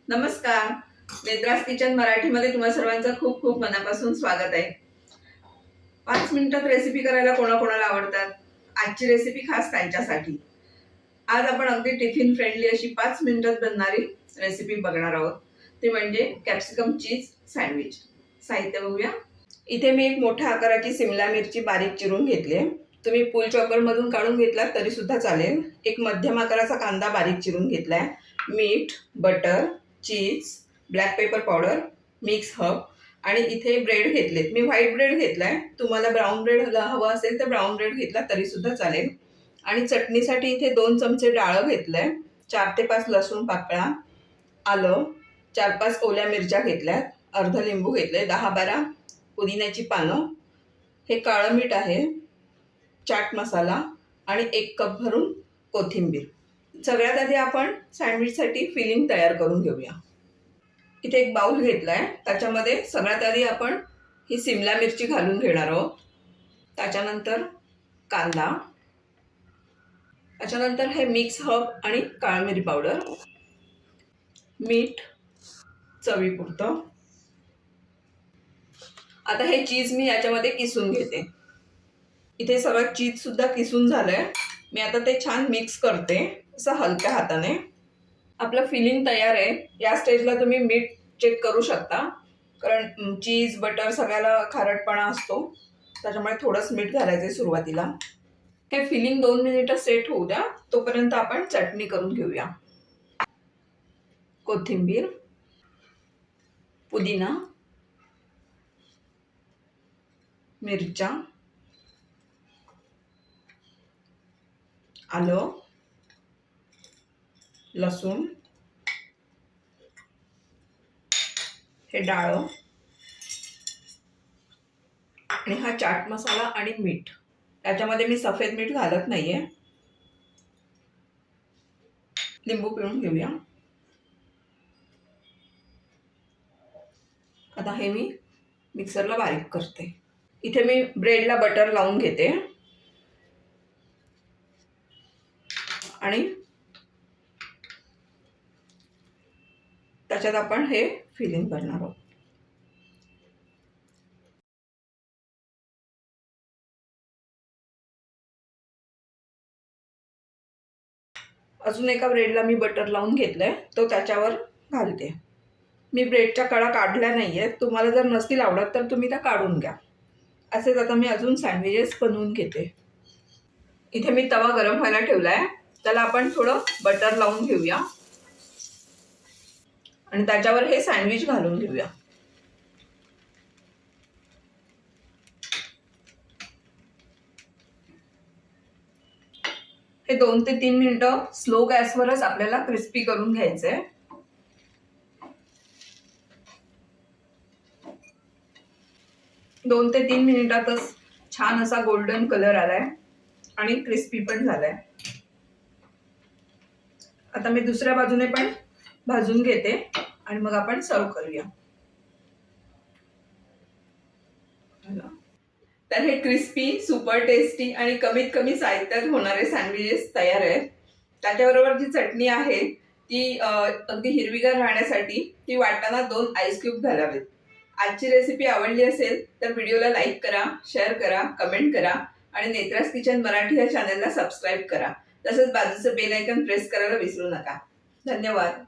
नमस्कार. नेत्रास किचन मराठीमध्ये तुम्हा सर्वांचं खूप खूप मनापासून स्वागत आहे. 5 मिनिटात रेसिपी करायला कोणाकोणाला आवडतात. आजची रेसिपी खास त्यांच्यासाठी. आज आपण अगदी टिफिन फ्रेंडली अशी 5 मिनिटात बनणारी रेसिपी बघणार आहोत. ती म्हणजे कॅप्सिकम चीज सँडविच. साहित्य बघूया. इथे मी एक मोठ्या आकाराची सिमला मिरची बारीक चिरून घेतली आहे. तुम्ही पूल चॉपर मधून काढून घेतलात तरी सुद्धा चालेल. एक मध्यम आकाराचा कांदा बारीक चिरून घेतलाय. मीठ, butter, cheese, black pepper powder, mix herb आणि इथे ब्रेड घेतलेत. मी व्हाईट ब्रेड घेतलाय. तुम्हाला ब्राऊन ब्रेड हवा असेल तर ब्राऊन ब्रेड घेतला तरी सुद्धा चालेल. आणि चटणीसाठी इथे 2 चमचे डाळं घेतलंय. 4 ते 5 लसूण पाकळ्या, आलं, 4-5 ओल्या मिरच्या घेतल्यात, अर्ध लिंबू घेतले, 10-12 पुदिन्याची पानं, हे काळं मीठ आहे, चाट मसाला आणि 1 कप भरून कोथिंबीर. सगळ्यात आधी आपण सँडविचसाठी फिलिंग तयार करून घेऊया. इथे एक बाउल घेतलाय. त्याच्यामध्ये सगळ्यात आधी आपण ही सिमला मिरची घालून घेणार आहोत. त्याच्यानंतर कांदा, त्याच्यानंतर हे मिक्स हर्ब आणि काळी मिरी पावडर, मीठ चवीपुरतं. आता हे चीज मी याच्यामध्ये किसून घेते. इथे सगळं चीज सुद्धा किसून झालंय. मी आता ते छान मिक्स करते असं हलक्या हाताने. आपलं फिलिंग तयार आहे. या स्टेजला तुम्ही मीठ चेक करू शकता, कारण चीज बटर सगळ्याला खारटपणा असतो, त्याच्यामुळे थोडंच मीठ घालायचं सुरुवातीला. हे फिलिंग 2 मिनिटं सेट होऊ द्या. तोपर्यंत आपण चटणी करून घेऊया. कोथिंबीर, पुदिना, मिरच्या, आलं, लसूण, हे डाळं आणि हा चाट मसाला आणि मीठ. त्याच्यामध्ये मी सफेद मीठ घालत नाहीये. लिंबू पिळून घेऊया. आता हे मी मिक्सरला बारीक करते. इथे मी ब्रेडला बटर लावून घेते आणि त्याच्यात आपण हे फिलिंग करणार आहोत. अजून एका ब्रेडला मी बटर लावून घेतलंय, तो त्याच्यावर घालते. मी ब्रेडच्या कळा काढल्या नाहीये. तुम्हाला जर नसतील आवडत तर तुम्ही त्या काढून घ्या. असेच आता मी अजून सँडविचेस बनवून घेते. इथे मी तवा गरम व्हायला ठेवलाय. त्याला आपण थोडं बटर लावून घेऊया आणि त्याच्यावर हे सँडविच घालून घेऊया. हे 2 ते 3 मिनिटं स्लो गॅसवरच आपल्याला क्रिस्पी करून घ्यायचंय. दोन ते 3 मिनिटातच छान असा गोल्डन कलर आलाय आणि क्रिस्पी पण झालाय. आता मी दुसऱ्या बाजूने पण भाजून घेते आणि मग आपण सर्व करूया. तर हे क्रिस्पी, सुपर टेस्टी आणि कमीत कमी साहित्यात होणारे सँडविचेस तयार आहेत. त्याच्याबरोबर जी चटणी आहे ती अगदी हिरवीगार राहण्यासाठी ती वाटताना 2 आईस क्यूब घालावेत. आजची रेसिपी आवडली असेल तर व्हिडिओला लाईक करा, शेअर करा, कमेंट करा आणि नेत्रास किचन मराठी या चॅनलला सबस्क्राईब करा. तसंच बाजूचं बेल आयकॉन प्रेस करायला विसरू नका. धन्यवाद.